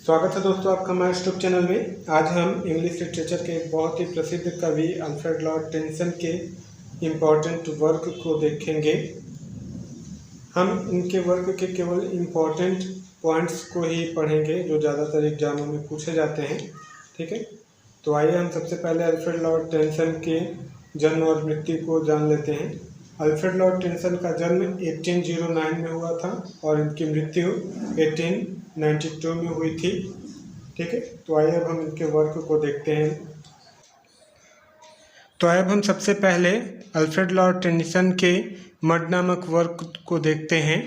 स्वागत है दोस्तों आपका हमारे यूट्यूब चैनल में। आज हम इंग्लिश लिटरेचर के एक बहुत ही प्रसिद्ध कवि अल्फ्रेड लॉर्ड टेनिसन के इम्पोर्टेंट वर्क को देखेंगे। हम इनके वर्क के केवल इम्पोर्टेंट पॉइंट्स को ही पढ़ेंगे जो ज़्यादातर एग्जामों में पूछे जाते हैं। ठीक है, तो आइए हम सबसे पहले अल्फ्रेड लॉर्ड टेनिसन के जन्म और मृत्यु को जान लेते हैं। अल्फ्रेड लॉर्ड टेनिसन का जन्म 1809 में हुआ था और इनकी मृत्यु 1892 में हुई थी। ठीक है, तो आइए अब हम इनके वर्क को देखते हैं। तो आइए अब हम सबसे पहले अल्फ्रेड लॉर्ड टेनिसन के मड नामक वर्क को देखते हैं।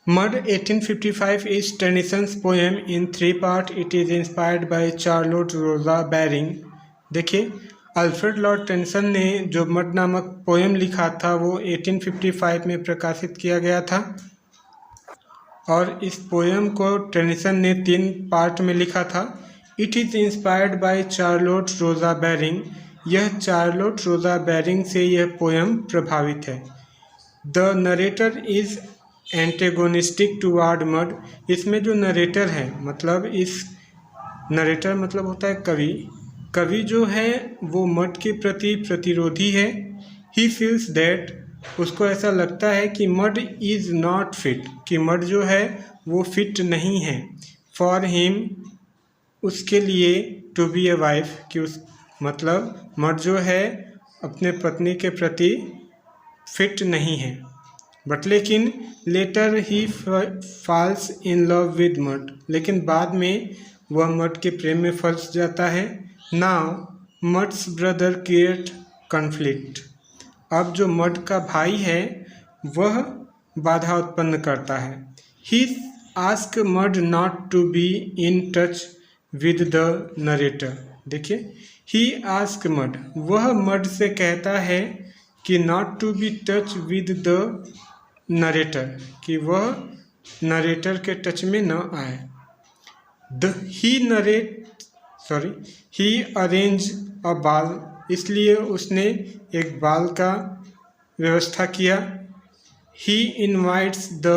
Mud 1855 is Tennyson's poem in 3 parts. It is inspired by Charlotte Rosa Baring। देखिए, अल्फ्रेड लॉर्ड टेनिसन ने जो मड नामक पोएम लिखा था वो 1855 में प्रकाशित किया गया था और इस पोएम को टेनिसन ने 3 पार्ट में लिखा था। It is inspired by Charlotte रोजा बैरिंग। यह चार्लोट रोजा बैरिंग से यह पोएम प्रभावित है। The narrator is antagonistic toward mud. इसमें जो नरेटर है मतलब नरेटर मतलब होता है कवि जो है वो मड के प्रति प्रतिरोधी है। ही फील्स दैट, उसको ऐसा लगता है कि मड इज़ नॉट फिट, कि मड जो है वो फिट नहीं है। फॉर हिम, उसके लिए, टू बी ए वाइफ, कि उस मतलब मड जो है अपने पत्नी के प्रति फिट नहीं है। बट लेकिन later he falls in love with Maud, लेकिन बाद में वह मड के प्रेम में फंस जाता है। Now muds brother create conflict. अब जो मड का भाई है वह बाधा उत्पन्न करता है। He ask Maud not to be in touch with the narrator. देखिए, ही आस्क मड, वह मड से कहता है कि not to be touch with the narrator, कि वह नरेटर के टच में न आए। ही अरेंज अ बाल, इसलिए उसने एक बाल का व्यवस्था किया। He invites the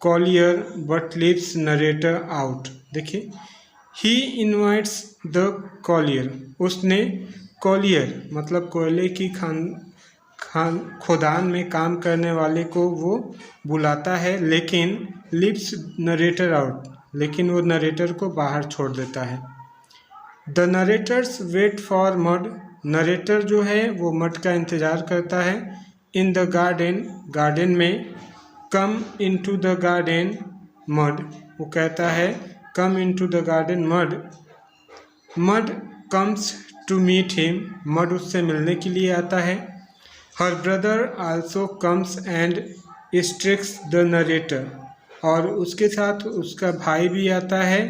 collier but leaves narrator out. देखिए, ही इनवाइट्स द कॉलियर, उसने कॉलियर मतलब कोयले की खोदान में काम करने वाले को वो बुलाता है, लेकिन लिप्स नरेटर आउट, लेकिन वो नरेटर को बाहर छोड़ देता है। The narrator's wait for Maud, narrator जो है वो मड का इंतज़ार करता है। इन द गार्डन, गार्डन में। Come into the garden Maud, वो कहता है come into the garden Maud. Maud comes to meet him, Maud उससे मिलने के लिए आता है। Her brother also comes and strikes the narrator, और उसके साथ उसका भाई भी आता है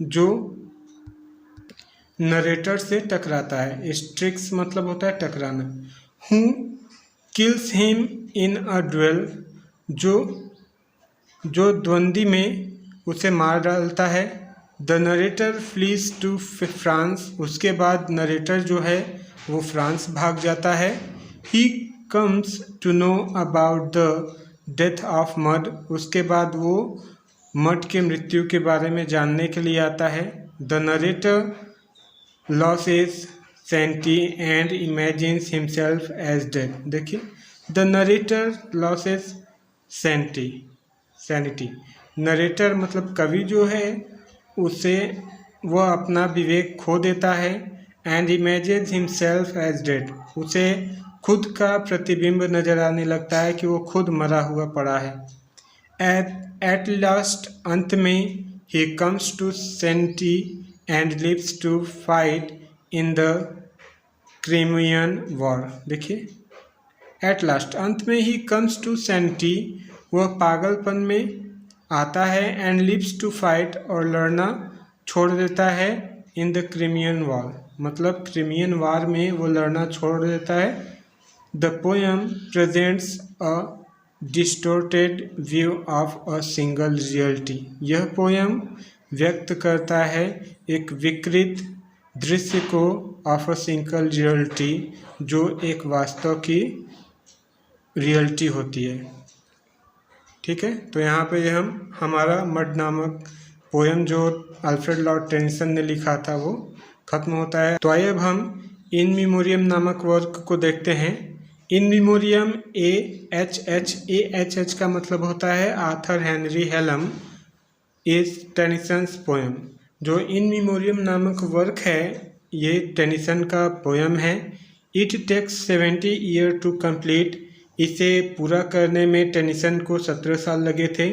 जो नरेटर से टकराता है। स्ट्रिक्स मतलब होता है टकराना। Who kills him in a duel, जो द्वंद्वी में उसे मार डालता है। The narrator flees to France, उसके बाद नरेटर जो है वो फ्रांस भाग जाता है। He comes to know about the death of Maud, उसके बाद वो मड के मृत्यु के बारे में जानने के लिए आता है। The narrator loses sanity and imagines himself as dead. देखिए, the narrator loses sanity, narrator मतलब कवि जो है उसे वह अपना विवेक खो देता है। And imagines himself as dead, उसे खुद का प्रतिबिंब नजर आने लगता है कि वो खुद मरा हुआ पड़ा है। एट लास्ट, अंत में, he comes to sanity and lives to fight in the Crimean war. देखिए, एट लास्ट, अंत में, ही कम्स टू सैनिटी, वह पागलपन में आता है। एंड लिव्स टू फाइट, और लड़ना छोड़ देता है। इन द क्रिमियन वॉर, मतलब क्रिमियन वार में वो लड़ना छोड़ देता है। The poem presents a distorted view of a single reality. यह पोएम व्यक्त करता है एक विकृत दृश्य को, ऑफ अ सिंगल रियलिटी, जो एक वास्तव की रियलिटी होती है। ठीक है, तो यहाँ पे हम हमारा मड नामक पोएम जो अल्फ्रेड लॉर्ड टेनिसन ने लिखा था वो ख़त्म होता है। तो आइए अब हम इन मेमोरियम नामक वर्क को देखते हैं। इन मेमोरियम AHH का मतलब होता है Arthur Henry Hallam is Tennyson's poem. जो इन मेमोरियम नामक वर्क है ये टेनिसन का पोएम है। It takes 70 year to complete. इसे पूरा करने में टेनिसन को 17 साल लगे थे।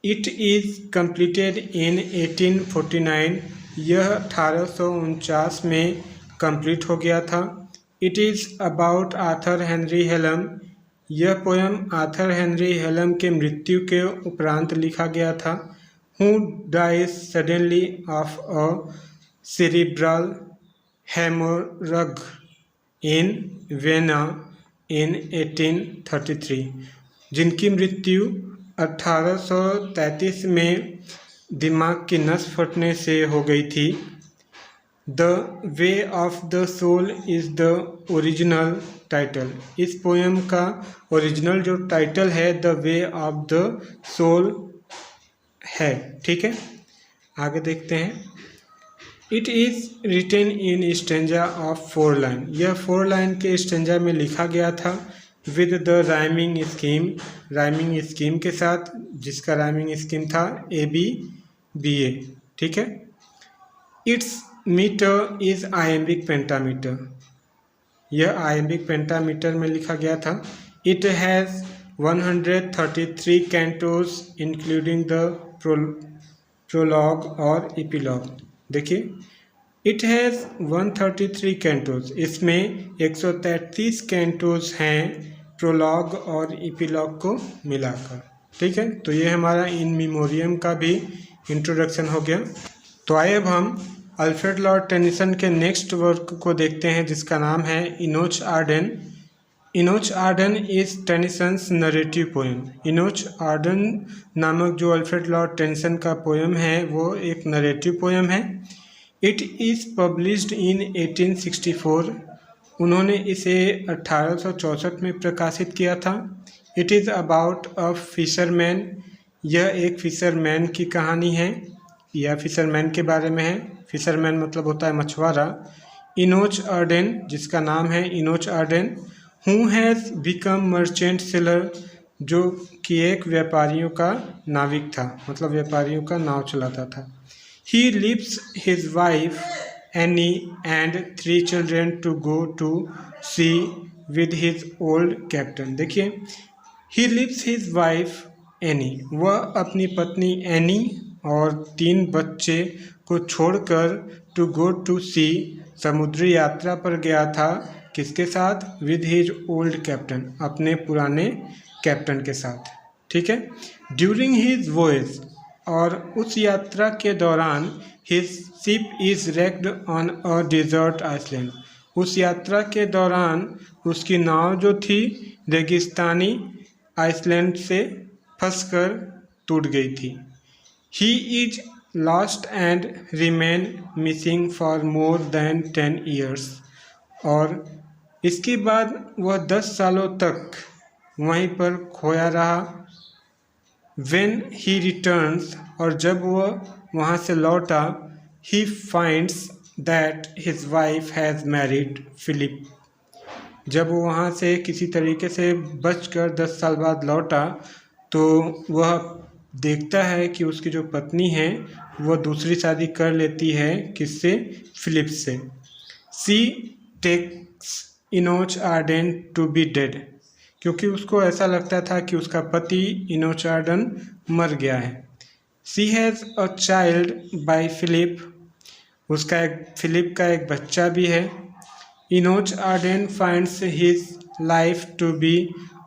It is completed in 1849। यह 1849 में कंप्लीट हो गया था। It is about Arthur Henry Hallam. यह पोएम आर्थर हेनरी हेलम के मृत्यु के उपरांत लिखा गया था। Who dies suddenly of a cerebral haemorrhage in Vienna in 1833। जिनकी मृत्यु 1833 में दिमाग की नस फटने से हो गई थी। The way of the soul is the original title. इस पोएम का ओरिजिनल जो टाइटल है the way of the soul है। ठीक है, आगे देखते हैं। It is written in stanza of 4 line. यह 4 लाइन के स्टेंजा में लिखा गया था with the rhyming scheme. Rhyming scheme के साथ, जिसका राइमिंग स्कीम था ABBA। ठीक है। It's metre is iambic pentameter. यह आयम्बिक पेंटामीटर में लिखा गया था। It has 133 cantos including the prologue और एपिलॉग। देखिए, इट हैज़ 133 कैंटोस। इसमें 133 कैंटोस हैं प्रोलॉग और एपिलॉग को मिलाकर। ठीक है, तो ये हमारा इन मेमोरियम का भी इंट्रोडक्शन हो गया। तो आइए अब हम अल्फ्रेड लॉर्ड टेनिसन के नेक्स्ट वर्क को देखते हैं जिसका नाम है Enoch Arden. Enoch Arden is Tennyson's narrative poem. Enoch Arden नामक जो अल्फ्रेड लॉर्ड टेनिसन का पोएम है वो एक नरेटिव पोएम है। It is published in 1864। उन्होंने इसे 1864 में प्रकाशित किया था। It is about a fisherman. यह एक फिशरमैन की कहानी है या फिशरमैन के बारे में है। फिशरमैन मतलब होता है मछुआरा। इनोच आर्डन, जिसका नाम है Enoch Arden, who has become merchant sailor, जो कि एक व्यापारियों का नाविक था, मतलब व्यापारियों का नाव चलाता था। He leaves his wife Annie and 3 children to go to sea with his old captain। देखिए, he leaves his wife Annie, वह अपनी पत्नी एनी और 3 बच्चे को छोड़कर to go to sea, समुद्री यात्रा पर गया था। किसके साथ? with his old captain, अपने पुराने कैप्टन के साथ। ठीक है। during his voyage, और उस यात्रा के दौरान his ship is wrecked on a desert island। उस यात्रा के दौरान उसकी नाव जो थी रेगिस्तानी आइसलैंड से फंसकर टूट गई थी। He is lost and remain missing for more than 10 years। और इसके बाद वह 10 सालों तक वहीं पर खोया रहा। When he returns, और जब वह वहाँ से लौटा, he finds that his wife has married Philip। जब वो वहाँ से किसी तरीके से बचकर 10 साल बाद लौटा तो वह देखता है कि उसकी जो पत्नी है वह दूसरी शादी कर लेती है। किससे? फिलिप से। She takes Enoch Arden to be dead, क्योंकि उसको ऐसा लगता था कि उसका पति इनोच आर्डन मर गया है। She has a child by Philip, उसका फिलिप का एक बच्चा भी है। Enoch Arden finds his life to be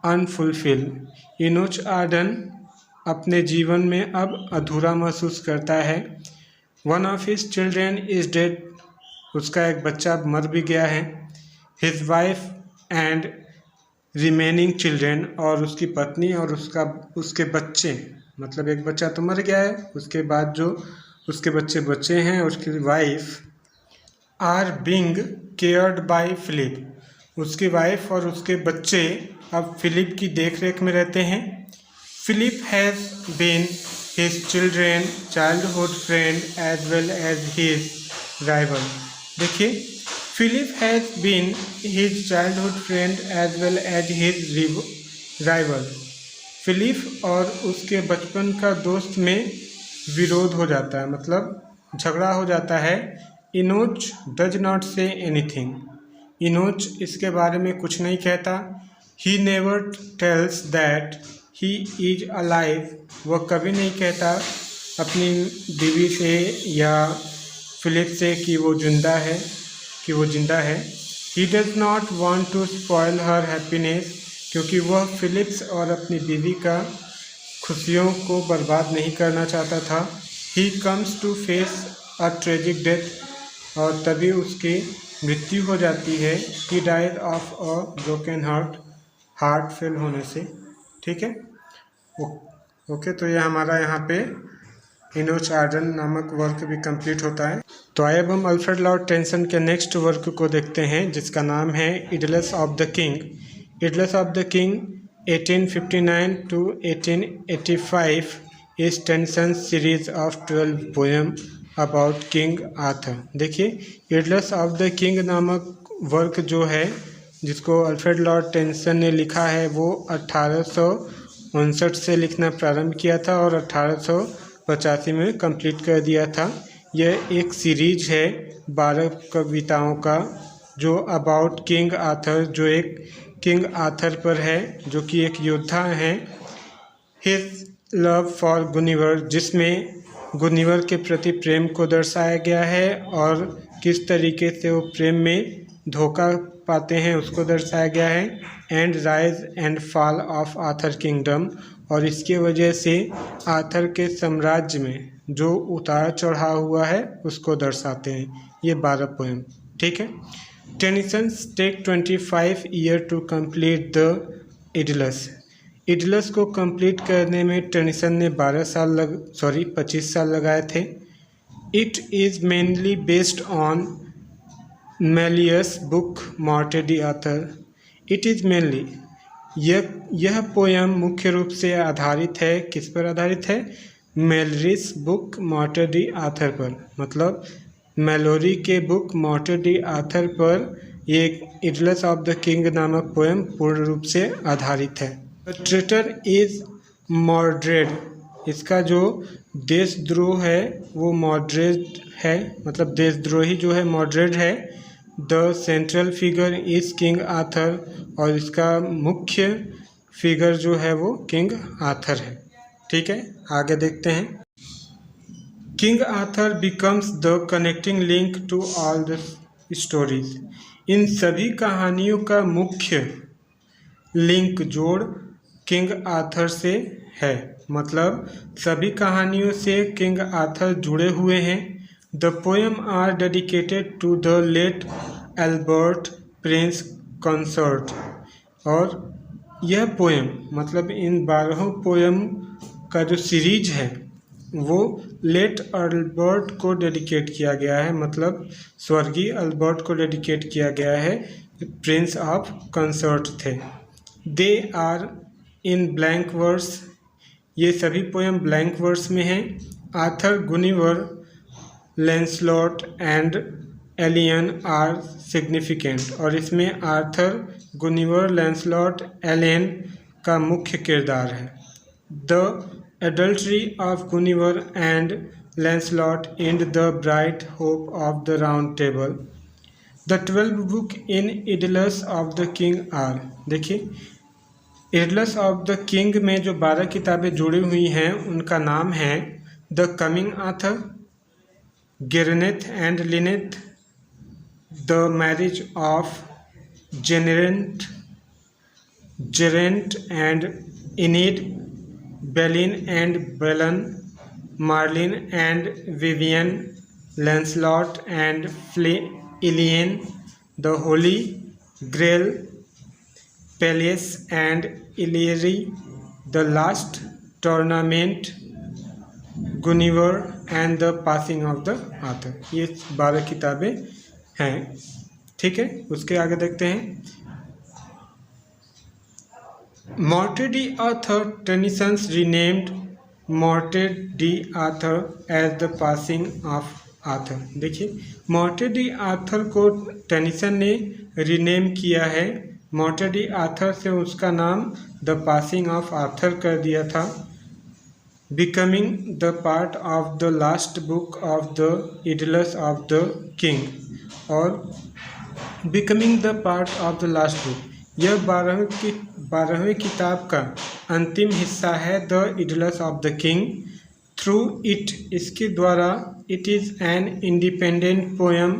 unfulfilled. Enoch Arden अपने जीवन में अब अधूरा महसूस करता है। One of his children is dead, उसका एक बच्चा मर भी गया है। His wife and remaining children, और उसकी पत्नी और उसके बच्चे, मतलब एक बच्चा तो मर गया है, उसके बाद जो उसके बच्चे बचे हैं, उसकी wife, are being cared by Philip. उसकी वाइफ और उसके बच्चे अब फिलिप की देखरेख में रहते हैं। Philip has been his children, childhood friend as well as his rival. देखिए, Philip has been his childhood friend as well as his rival. Philip और उसके बचपन का दोस्त में विरोध हो जाता है, मतलब झगड़ा हो जाता है। Enoch does not say anything, Enoch इसके बारे में कुछ नहीं कहता। He never tells that he is alive, वह कभी नहीं कहता अपनी बीवी से या फिलिप से कि वो जिंदा है, he does not want to spoil her happiness, क्योंकि वह फिलिप्स और अपनी बीवी का खुशियों को बर्बाद नहीं करना चाहता था। He comes to face a tragic death, और तभी उसकी मृत्यु हो जाती है। He died of a broken heart fail होने से। ठीक है, ओके। तो ये हमारा यहाँ पे इनोच आर्डन नामक वर्क भी कंप्लीट होता है। तो आइए अब हम अल्फ्रेड लॉर्ड टेनिसन के नेक्स्ट वर्क को देखते हैं, जिसका नाम है Idylls of the King. Idylls of the King 1859 to 1885 is Tennyson series of 12 poem about King Arthur. देखिए, इडलस ऑफ द किंग नामक वर्क जो है, जिसको अल्फ्रेड लॉर्ड टेनिसन ने लिखा है, वो 1859 से लिखना प्रारंभ किया था और 1885 में कंप्लीट कर दिया था। यह एक सीरीज है 12 कविताओं का, जो अबाउट किंग आर्थर, जो एक किंग आर्थर पर है, जो कि एक योद्धा हैं। हिज लव फॉर गुनिवर, जिसमें गुनिवर के प्रति प्रेम को दर्शाया गया है और किस तरीके से वो प्रेम में धोखा पाते हैं उसको दर्शाया गया है। And rise and fall of Arthur kingdom, और इसके वजह से आर्थर के साम्राज्य में जो उतार चढ़ाव हुआ है उसको दर्शाते हैं ये 12 पोएम। ठीक है। Tennyson take 25 year to complete the Idylls. Idylls को कंप्लीट करने में टेनिसन ने 25 साल लगाए थे। It is mainly based on Malory's book Morte d'Arthur. It is mainly, यह पोयम मुख्य रूप से आधारित है, किस पर आधारित है? Malory's book Morte d'Arthur पर, मतलब मेलोरी के बुक मॉर्टे डी आर्थर पर ये इडलस ऑफ द किंग नामक पोएम पूर्ण रूप से आधारित है। द ट्रेटर इज मॉडरेट, इसका जो देशद्रोह है वो मॉडरेट है, मतलब देशद्रोही जो है मॉडरेट है। The central figure is king Arthur, और इसका मुख्य फिगर जो है वो किंग आर्थर है। ठीक है, आगे देखते हैं। King Arthur becomes the connecting link to all the stories. इन सभी कहानियों का मुख्य लिंक जोड़ किंग आर्थर से है, मतलब सभी कहानियों से किंग आर्थर जुड़े हुए हैं। The poem are dedicated to the late Albert prince consort, और यह पोएम, मतलब इन 12 पोएम का जो सीरीज है वो लेट अल्बर्ट को डेडिकेट किया गया है, मतलब स्वर्गीय अल्बर्ट को डेडिकेट किया गया है, प्रिंस ऑफ कंसर्ट थे। They are in blank verse, ये सभी पोएम ब्लैंक वर्स में हैं। Arthur, Guinevere, Lancelot and Elaine are significant, और इसमें आर्थर, गुनिवर, लैंसलॉट, एलियन का मुख्य किरदार है। The adultery of Guinevere and Lancelot end the bright hope of the Round Table. The 12 book in Idylls of the King are, देखिए, Idylls of the King में जो 12 किताबें जुड़ी हुई हैं उनका नाम है the coming Arthur, Gareth and Lynette, the marriage of Geraint and Enid, Balin and Balan, Marlin and Vivian, Lancelot and Ilian, The Holy Grail, Peleus and Illyri, The Last Tournament, Guinevere and The Passing of the Arthur। ये 12 किताबें हैं। ठीक है, उसके आगे देखते हैं। Morte d'Arthur, Tennyson's renamed Morte d'Arthur as the passing of Arthur. देखिए, मॉर्टेट डी आर्थर को टेनिसन ने रीनेम किया है। मॉर्टेट डी आर्थर से उसका नाम द पासिंग ऑफ आर्थर कर दिया था, becoming the part of the last book of the Idylls of the King, और becoming the part of the last book, यह 12वीं किताब का अंतिम हिस्सा है, the Idylls of the King. Through it, इसके द्वारा, it is an independent poem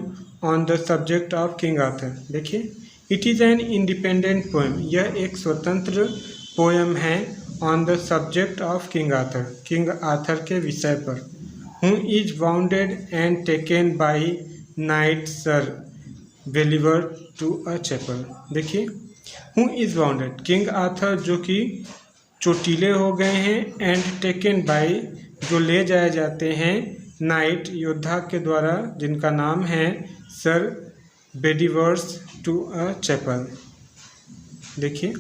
on the subject of King Arthur. देखिए, it is an independent poem, यह एक स्वतंत्र पोएम है, on the subject of King Arthur के विषय पर। Who is wounded and taken by knight Sir Bedivere to a chapel. देखिए, who is wounded, King Arthur जो कि चोटीले हो गए हैं, एंड टेकन बाई, जो ले जाए जाते हैं, नाइट, योद्धा के द्वारा, जिनका नाम है सर बेलीवर्स टू अ चैपल। देखिए,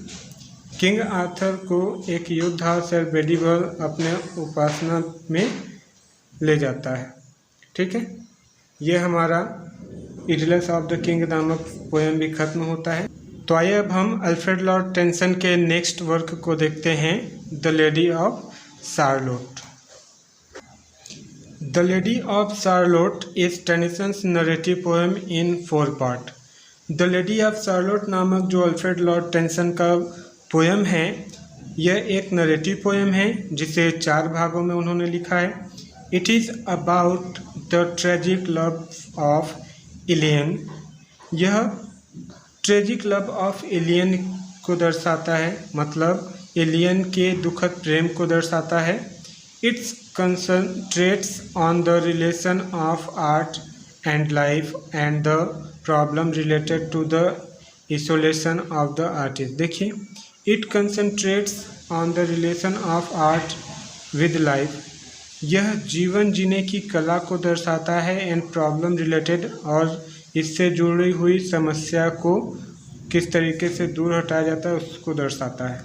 किंग आर्थर को एक योद्धा सर बेलीवर अपने उपासना में ले जाता है। ठीक है, ये हमारा इडलस ऑफ द किंग नामक पोएम भी खत्म होता है। तो आइए अब हम अल्फ्रेड लॉर्ड टेनिसन के नेक्स्ट वर्क को देखते हैं, the lady of Charlotte. The lady of Charlotte is Tennyson's narrative poem in 4 part. The lady of Charlotte नामक जो अल्फ्रेड लॉर्ड टेनिसन का पोएम है, यह एक नरेटिव पोएम है जिसे 4 भागों में उन्होंने लिखा है। It is about the tragic love of alien. यह ट्रेजिक लव ऑफ एलियन को दर्शाता है, मतलब एलियन के दुखद प्रेम को दर्शाता है। Its concentrates on the relation of art and life and the problem related to the isolation of the artist. देखिए, it concentrates on the relation of art with life, यह जीवन जीने की कला को दर्शाता है, एंड प्रॉब्लम रिलेटेड, और इससे जुड़ी हुई समस्या को किस तरीके से दूर हटाया जाता है उसको दर्शाता है।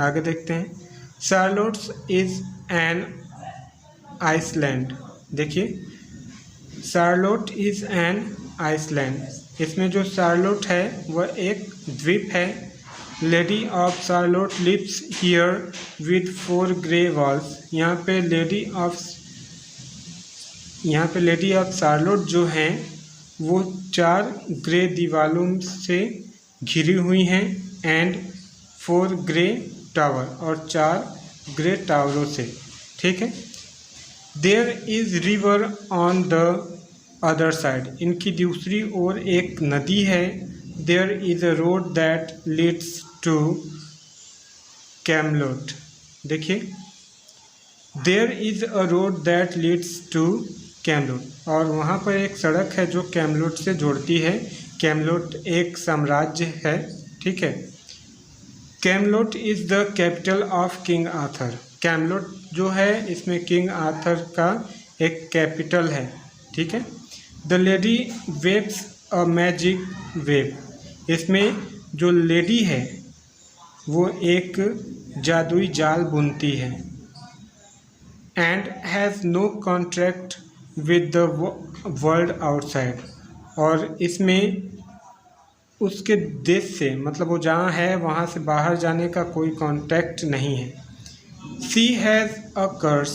आगे देखते हैं, शार्लोट्स इज एन आइसलैंड। देखिए, शार्लोट इज एन आइसलैंड, इसमें जो शार्लोट है वह एक द्वीप है। Lady of Shalott lives here with 4 grey walls. यहाँ पे लेडी ऑफ शार्लोट जो हैं वो 4 ग्रे दीवालों से घिरी हुई हैं, एंड 4 ग्रे टावर, और 4 ग्रे टावरों से। ठीक है, there is river on the other side, इनकी दूसरी ओर एक नदी है। There is a road that leads to Camelot. देखिए, there is a road that leads to Camelot, और वहाँ पर एक सड़क है जो कैमलोट से जोड़ती है। कैमलोट एक साम्राज्य है। ठीक है, Camelot is the capital of King Arthur. Camelot जो है इसमें किंग आर्थर का एक कैपिटल है। ठीक है, the lady waves a magic wave, इसमें जो लेडी है वो एक जादुई जाल बुनती है। And has no contract with the world outside, और इसमें उसके देश से, मतलब वो जहाँ है वहाँ से बाहर जाने का कोई कॉन्टैक्ट नहीं है। सी हैज़ अ कर्स,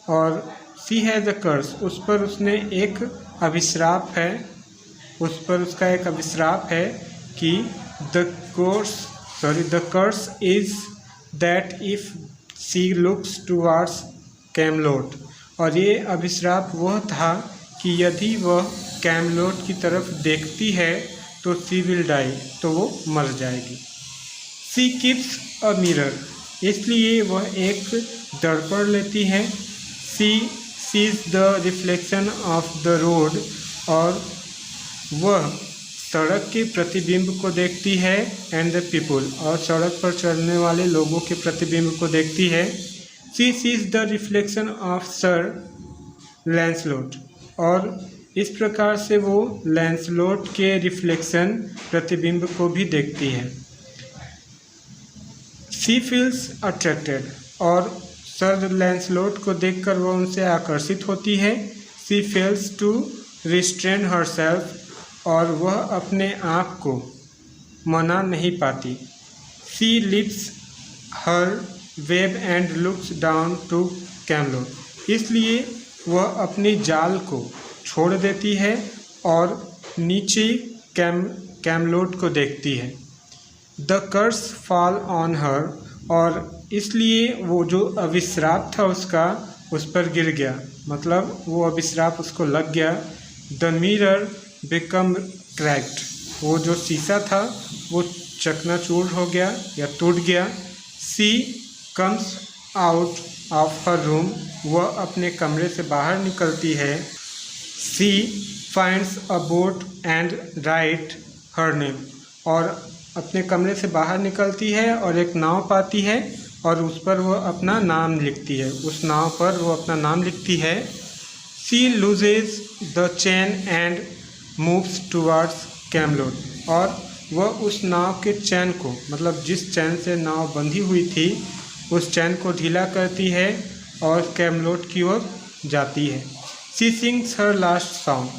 और सी हैज़ अ कर्स, उस पर उसने एक अभिश्राप है, उस पर उसका एक अभिश्राप है कि the curse is that if she looks towards Camelot, और ये अभिश्राप वह था कि यदि वह कैमलोट की तरफ देखती है तो सी विल डाई, तो वो मर जाएगी। सी कीप्स अ मिरर, इसलिए वह एक दर्पण लेती है। She sees the reflection of the road, और वह सड़क के प्रतिबिंब को देखती है। एंड द पीपल, और सड़क पर चलने वाले लोगों के प्रतिबिंब को देखती है। She sees the reflection of Sir Lancelot, और इस प्रकार से वो लैंसलोट के रिफ्लेक्शन प्रतिबिंब को भी देखती है। सी फील्स अट्रैक्टेड, और सर लैंसलॉट को देखकर वह उनसे आकर्षित होती है। She fails to restrain herself, और वह अपने आप को मना नहीं पाती। She lifts her web and looks down to Camelot, इसलिए वह अपनी जाल को छोड़ देती है और नीचे कैमलोट को देखती है। The curse fall on her, और इसलिए वो जो अभिश्राप था उसका उस पर गिर गया, मतलब वो अभिश्राप उसको लग गया। द मिरर बिकम क्रैक्ड, वो जो शीशा था वो चकनाचूर हो गया या टूट गया। She comes out of her room, वह अपने कमरे से बाहर निकलती है। She finds a boat and write her name, और अपने कमरे से बाहर निकलती है और एक नाव पाती है और उस पर वह अपना नाम लिखती है, उस नाव पर वो अपना नाम लिखती है। She looses the chain and moves towards Camelot, और वह उस नाव के चैन को, मतलब जिस चैन से नाव बंधी हुई थी उस चैन को ढीला करती है और कैमलोट की ओर जाती है। सी सिंग्स हर लास्ट सॉन्ग,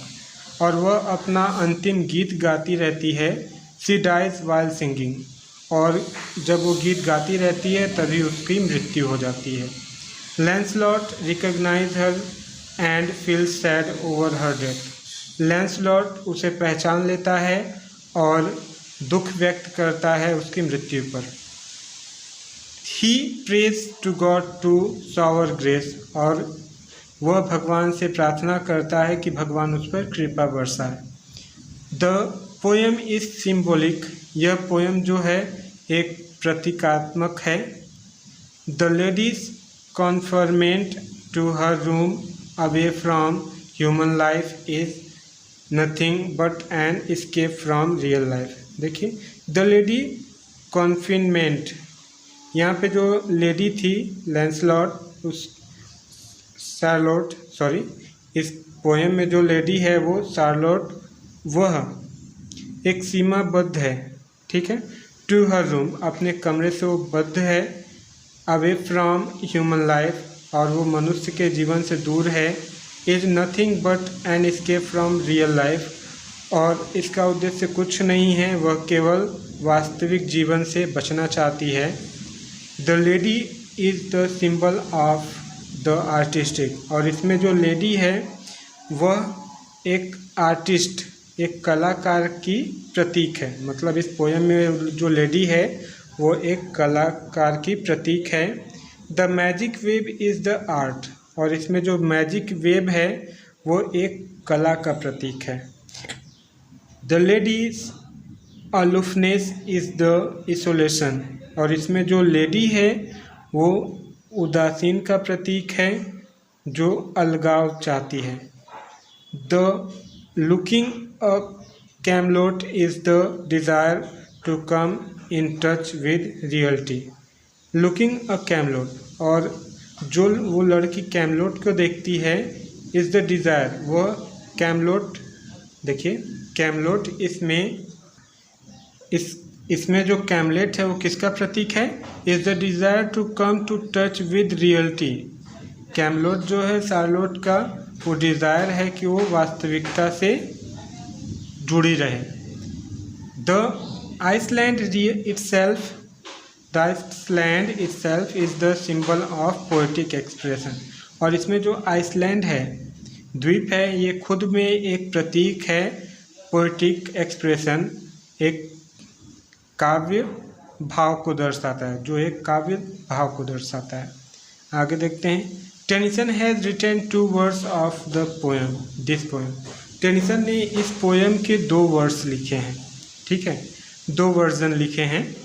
और वह अपना अंतिम गीत गाती रहती है। सी डाइज वाइल सिंगिंग, और जब वो गीत गाती रहती है तभी उसकी मृत्यु हो जाती है। Lancelot recognise her and feel sad over her death, Lancelot उसे पहचान लेता है और दुख व्यक्त करता है उसकी मृत्यु पर। He prays to God to shower grace, और वह भगवान से प्रार्थना करता है कि भगवान उस पर कृपा बरसाए। द पोएम इज सिम्बोलिक, यह पोएम जो है एक प्रतीकात्मक है। The lady's confinement to her room away from human life is nothing but an escape from real life. देखिए, द लेडी कॉन्फिनमेंट, यहाँ पे जो लेडी थी लैंसलॉट, उस शार्लोट, सॉरी, इस पोएम में जो लेडी है वो शार्लोट, वह एक सीमाबद्ध है, ठीक है। टू हर रूम, अपने कमरे से वो बद्ध है। अवे फ्रॉम ह्यूमन लाइफ, और वो मनुष्य के जीवन से दूर है। Is nothing but an escape from real life, और इसका उद्देश्य कुछ नहीं है, वह केवल वास्तविक जीवन से बचना चाहती है। The lady is the symbol of the artistic, और इसमें जो लेडी है वह एक आर्टिस्ट, एक कलाकार की प्रतीक है। मतलब इस पोएम में जो लेडी है वो एक कलाकार की प्रतीक है। The magic web is the art, और इसमें जो मैजिक वेब है वो एक कला का प्रतीक है। The ladies aloofness is the isolation, और इसमें जो लेडी है वो उदासीन का प्रतीक है जो अलगाव चाहती है। The looking a Camelot is the desire to come in touch with reality. Looking a Camelot, और जो वो लड़की कैमलोट को देखती है, इज़ द डिज़ायर, वह कैमलोट, देखिए कैमलोट इसमें जो कैमलेट है वो किसका प्रतीक है? Is the desire to come to touch with reality. Camelot जो है शार्लोट का वो डिज़ायर है कि वो वास्तविकता से जुड़ी रहे। The island itself is the symbol of poetic expression, और इसमें जो आइसलैंड है, द्वीप है, ये खुद में एक प्रतीक है पोएटिक एक्सप्रेशन, एक काव्य भाव को दर्शाता है, जो एक काव्य भाव को दर्शाता है। आगे देखते हैं। Tennyson has written 2 words of the poem, this poem. Tennyson ने इस पोएम के 2 वर्ड्स लिखे हैं, ठीक है, 2 वर्जन लिखे हैं।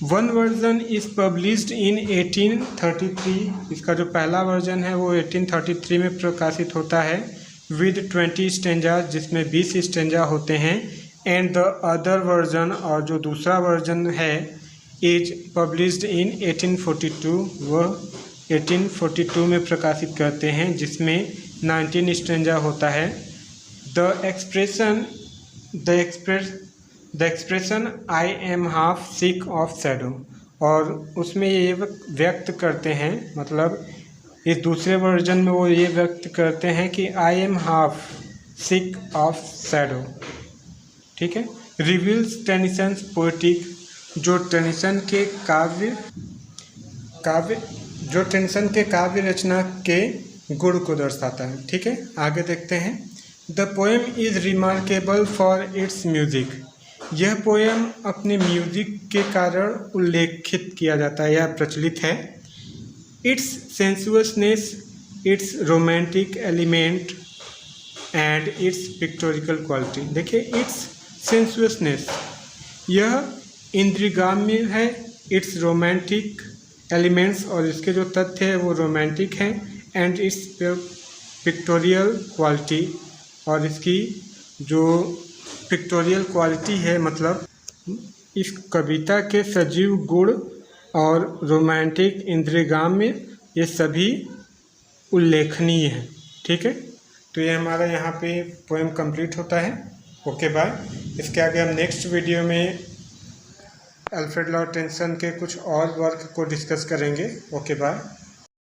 वन वर्जन इज़ पब्लिश्ड इन 1833, इसका जो पहला वर्जन है वो 1833 में प्रकाशित होता है, विद 20 स्टेंजाज, जिसमें 20 स्टेंजा होते हैं। एंड द अदर वर्जन, और जो दूसरा वर्जन है, इज पब्लिश्ड इन 1842, वह 1842 में प्रकाशित करते हैं, जिसमें 19 स्टेंजा होता है। The expression I am half sick of shadow, और उसमें ये व्यक्त करते हैं, मतलब इस दूसरे वर्जन में वो ये व्यक्त करते हैं कि I am half sick of shadow. ठीक है। रिवील्स टेनिसन्स पोएटिक, जो टेनिसन के काव्य रचना के गुण को दर्शाता है। ठीक है, आगे देखते हैं। The poem is remarkable for its music. यह पोएम अपने म्यूज़िक के कारण उल्लेखित किया जाता है या प्रचलित है। Its sensuousness, its romantic element and its pictorical quality. देखिए, इट्स सेंसुअसनेस, यह इंद्रियग्राम्य है। इट्स रोमांटिक एलिमेंट्स, और इसके जो तथ्य है वो रोमांटिक हैं। एंड इट्स पिक्टोरियल क्वालिटी, और इसकी जो पिक्टोरियल क्वालिटी है, मतलब इस कविता के सजीव गुण और रोमांटिक इंद्रियग्राम्य, ये सभी उल्लेखनीय हैं। ठीक है, तो ये हमारा यहाँ पे पोएम कंप्लीट होता है। Okay bye. इसके आगे हम नेक्स्ट वीडियो में अल्फ्रेड लॉर्ड टेनिसन के कुछ और वर्क को डिस्कस करेंगे। Okay bye.